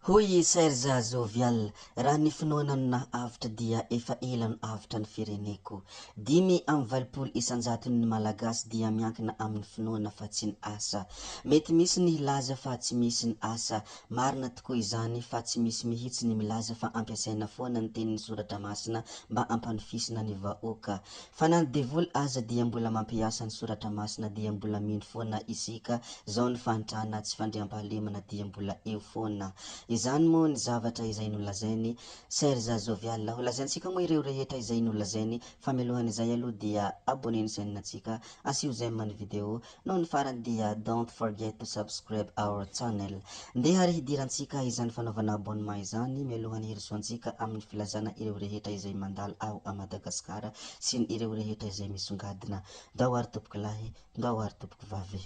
Hoy Serge Zovial, raha ny finoana nahavitra dia efa ela no avitra ny fireneko. 5 isanjato ny malagasy dia miankina amin'ny finoana fa tsy ny asa. Mety misy ny hilaza fa tsy misy ny asa. Marina tokoa izany fa tsy misy mihitsy ny milaza fa ampiasaina foana ny tenin'ny soratra masina mba ampanofisina ny vahoaka. Fa na ny devoly aza dia mbola mampiasa ny soratra masina dia mbola mino foana isika. Zao ny fantrana tsy fandriam-pahalemana dia mbola eo foana. Izany moa ny zavatra izay nolazainy Serge Zovial. Holazaintsika moa ireo rehetra izay nolazainy fa mialohan'izay aloha dia abonnez ny chaîne-natsika, asio j'aime ny video, no ny farany dia don't forget to subscribe our channel. Ndeha ary hidirantsika izany fanaovana abonnement izany mialohany herisoantsika amin'ny filazana ireo rehetra izay mandalo ao a Madagasikara sy ny ireo rehetra izay misongadina. Ndao ary tompoko lahy, ndao ary tompoko vavy.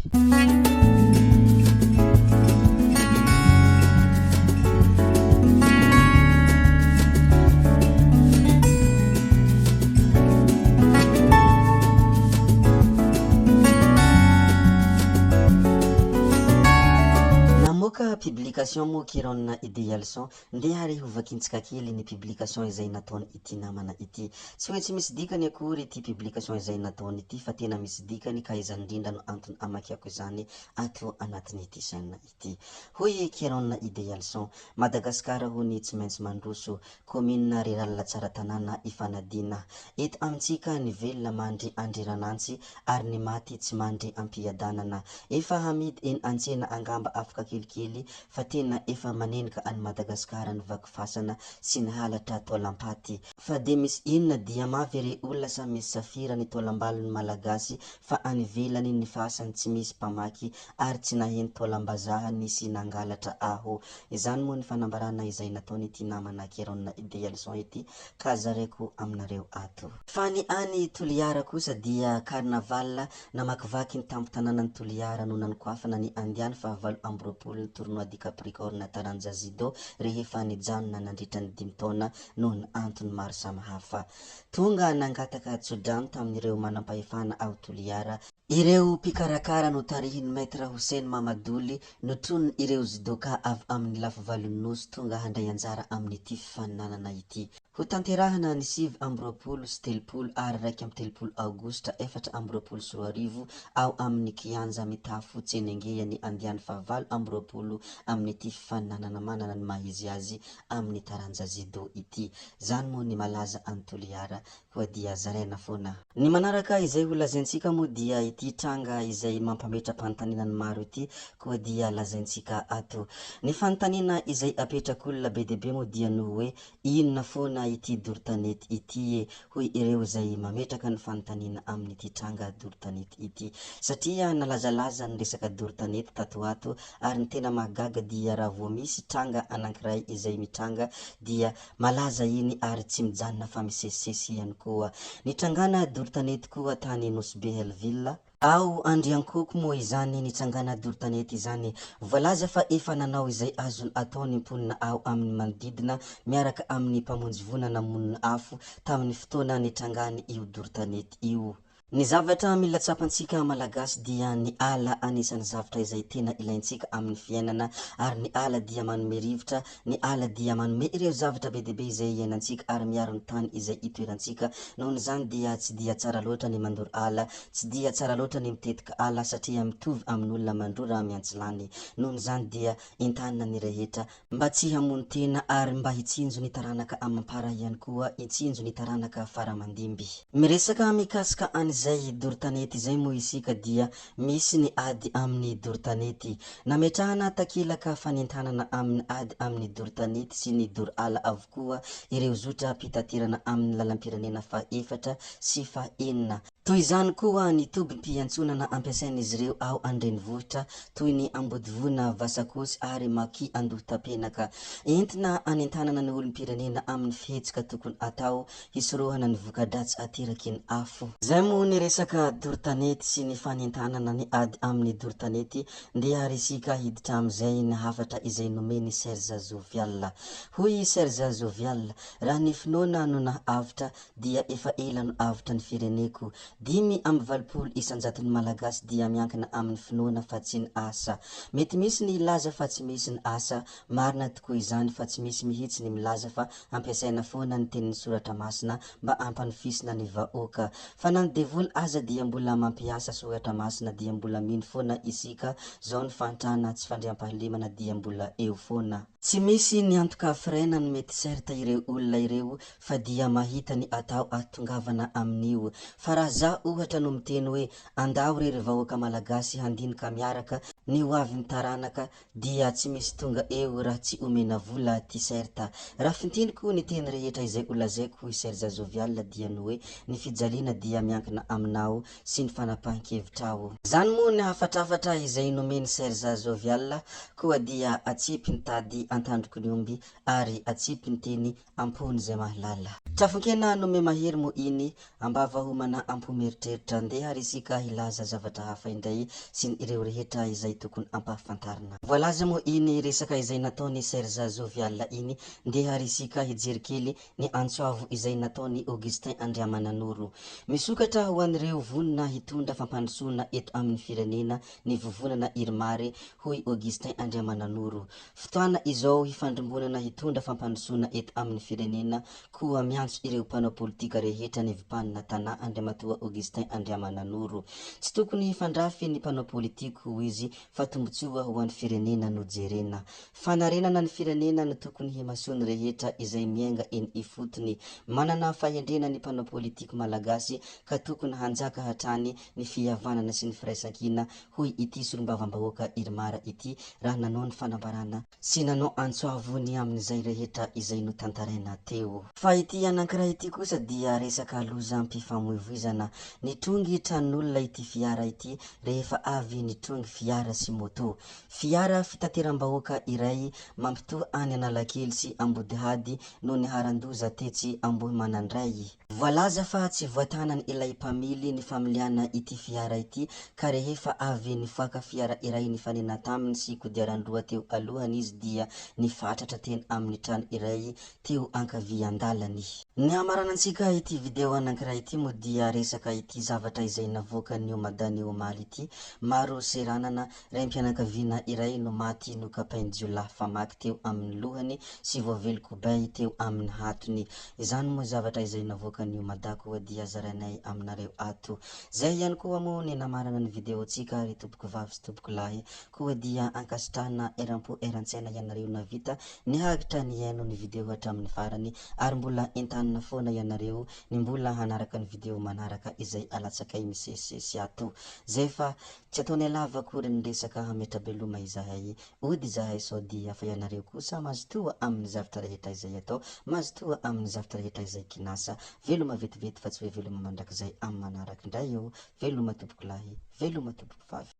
Publication moa kirona Idéal Son, ndeha ary hovakintsika kely ny publication izay nataony ity namana ity. Tsy hoe tsy misy dikany akory ity publication izay nataony ity fa tena misy dikany ka izany indrindra no antony amakiako izany ato anatin'ity chaîne ity. Hoy kirona Idéal Son, Madagasikara hony tsy maintsy mandroso, commune rural tsara tanàna ifanadina. Eto amintsika ny velona mandry andriranantsy ary ny maty tsy mandry ampiadanana. Efa hamidy eny antsena angamba afaka kelikely fa tena efa manenika any Madagasikara ny vakifasana sy ny halatra taolampaty. Fa de misy inona dia mavy olona sa misy safira ny taolambalony malagasy fa any velany ny fasany tsy misy mpamaky ary tsy naheny taolambazahany sy nangalatra aho. Izany moa ny fanambarana izay nataony ity namana kirona Idéal Son ity ka zaraiko aminareo ato. Fa ny any Toliara kosa dia carnaval namakivaky ny tampo tanànan'ny Toliara no nanokafana ny andiany fa 20 ny tournoi di Capricorne taranja judo rehefa nijanona nandritra ny 5 taona noho ny antony maro samihafa. Tonga nangataka tsodrano tamin'ireo manampahefana ao Toliara. Ireo mpikarakara no tarihin'ny Maître Hussein Mamadoly notronony ireo judoka avy amin'ny lafy valon'nosy tonga handray anjara amin'ity fifaninanana ity. Ho tanterahana ny 7 sy 3 ary 1 aogositra 4 ao amin'ny kianja mitafo tsenengehany andiany fa 20 amin'ity fifaninanana manana ny mahizy azy amin'ny taranja judo ity. Zany moa ny malaza any Toliara koa dia zaraina foana. Ny manaraka izay holazaintsika moa dia ity tranga izay mampametra-panontaniana ny maro ity koa dia lazaintsika ato. Ny fanontaniana izay apetrak'olona be deabe moa dia no hoe inona foana ity dortanety ity hoy ireo izay mametraka ny fanontaniana amin'ity tranga dortanety ity. Satria nalazalaza ny resaka dortanety tato ato ary ny tena mahagaga dia raha vao misy tranga anankiray izay mitranga dia malaza iny ary tsy mijanona fa misesisesy ihany koa. Nitrangana dortanety koa tany Nosy-Behilville ao Andriankoko moa izany nitsangana dortanety izany. Voalaza fa efa nanao izay azony ataony mponina ao amin'ny manodidina miaraka amin'ny mpamonjy vonana monina afo tamin'ny fotoana nitrangany io dortanety io. Ny zavatra mila tsapantsika malagasy dia ny ala anisan'ny zavatra izay tena ilaintsika amin'ny fiainana ary ny ala dia manome rivotra, ny ala dia manome ireo zavatra be deabe izay iainantsika ary miaro ny tany izay itoerantsika. Nohon' izany dia tsy dia tsara loatra ny mandoro ala, tsy dia tsara loatra ny mitetika ala satria mitovy amin'olona mandoro raha miantsilany. Nohon' izany dia entanina ny rehetra mba tsy hamono tena ary mba hitsinjo ny taranaka amampara ihany koa, hitsinjo ny taranaka faramandimby. Miresaka mikasika izay dortanety izay moa isika dia misy ny ady amin'ny dortanety. Nametrahana takilaka fanentanana amin'ny ady amin'ny dortanety sy ny doro ala avokoa ireo zotra pitaterana amin'ny lalam-pirenena fa 4 sy fa 9. Toy izany koa ny tobim-piantsonana ampiasain'izy ireo ao an-drenivohitra toy ny Ambodivona, Vasakosy ary Maki Andohitapenaka. Entina anentanana ny olom-pirenena amin'ny fihetsika tokony atao hisorohana ny voka-dratsy ateraky ny afo. Zay moa ny resaka dortanety sy ny fanentanana ny ady amin'ny dortanety. Ndeha ary isika hiditra amin'izay ny hafatra izay nomeny Serge Zovial. Hoy Serge Zovial, raha ny finoana no nahavitra dia efa ela no avitra ny fireneko. 5 isanjaton'ny malagasy dia miankina amin'ny finoana fa tsy ny asa. Mety misy ny ilaza fa tsy misy ny asa, marina tokoa izany fa tsy misy mihitsy ny milaza fa ampiasaina foana ny tenin'ny soratra masina mba ampanofisina ny vahoaka. Fa na ny devoly aza dia mbola mampiasa soratra masina dia mbola mino foana isika, zao ny fantrana tsy fandriam-pahalemana dia mbola eo foana. Tsy misy ny antoka freina no mety certa ireo olona ireo fa dia mahita ny atao atongavana amin'io. Fa raha za ohatra no miteny hoe andao rery vahoaka malagasy handinika miaraka ny ho avy ny taranaka dia tsy misy tonga eo raha tsy omena vola ty certa. Raha fintiniko ny teny rehetra izay olazaiko Serge Jovial dia ny hoe ny fijaliana dia miankina aminao sy ny fanapahan-kevitrao. Zany moa ny hafatrafatra izay nomeny Serge Jovial koa dia atsipy ny tady antandroko ny omby ary atsipy ny teny ampony zay mahalala. Trafonkena nome mahery mo iny ambava homana ampomeeritreritra andeha ary isika hilaza zavatra hafa indray sy ireo rehetra izay tokony ampahafantarina. Voalaza mo iny resaka izay nataony Serge Jovial iny ndeha ary isika hijery kely ny antsoavo izay nataony Augustin Andriamananoro. Misokatra ho an'ireo vonina hitondra fampandrosoana eto amin'ny firenena ny vovonana Irmary hoy Augustin Andriamananoro. Fotoana izao hifandrimbonana hitondra fampandrosoana eto amin'ny firenena koa miantso ireo mpanao politika rehetra ny vipanina tana Andriamatoa Augustin Andriamananoro. Tsy tokony hifandrafy ny mpanao politika ho izy fa tombotsoa ho an'ny firenena no jerena. Fanarenana ny firenena no tokony himasoany rehetra izay miainga eny ifotony. Manana fahendrena ny mpanao politika malagasy ka tokony hanjaka hatrany ny fihavanana sy ny firaisankina hoy ity solombavam-bahoaka Irmara ity raha nanao ny fanambarana sy nanao antsoavony amin'izay rehetra izay notantaraina teo. Fa ity anankiray ity kosa dia resaka lozam-pifamoivoizana. Nitrongy tranon'olona ity fiara ity rehefa avy nitrongy fiara sy moto. Fiara fitateram-bahoaka iray mampitoa any Analakely sy Ambodihady no niharandoza tetsy Ambohimanandray. Voalaza fa tsy voatanany ilay mpamily ny familiana ity fiara ity ka rehefa avy nifoaka fiara iray nifanena taminy sy kodiaran-droa teo alohany izy dia nifatratra teny amin'ny trano iray teo ankavian-dalany. Ny amaranantsika ity video anankiray ity mo dia resaka ity zavatra izay navoaka ny Madany Omaly ity. Maro seranana raim-pianakaviana iray no maty no kapain-jiolahy famaky teo amin'ny lohany sy voavely kobay teo amin'ny hatony. Izany moa zavatra izay navoaka ny Madako dia zarainay aminareo ato. Zay ihany koa mo ny namarana ny video tsika ry tompoko vavy sy tompoko lahy koa dia ankasitrahana eram-po eran-tsaina ianareo na vita nihagitra ny aino ny video hatramin'ny farany ary mbola entanina foana ianareo ny mbola hanaraka ny video manaraka izay alatsakay misesisesy ato. Zay fa tsy ataony lava akory ny resaka hametrabeloma izahay ody izahay sao dia fa ianareo kosa mazotoa amin'ny zavatra rehetra izay atao, mazotoa amin'ny zavatra rehetra izay kinasa. Veloma vetivety fa tsy hoe veloma mandrakizay amin'ny manaraka indray eo. Veloma tompoko lahy, veloma tompoko vavy.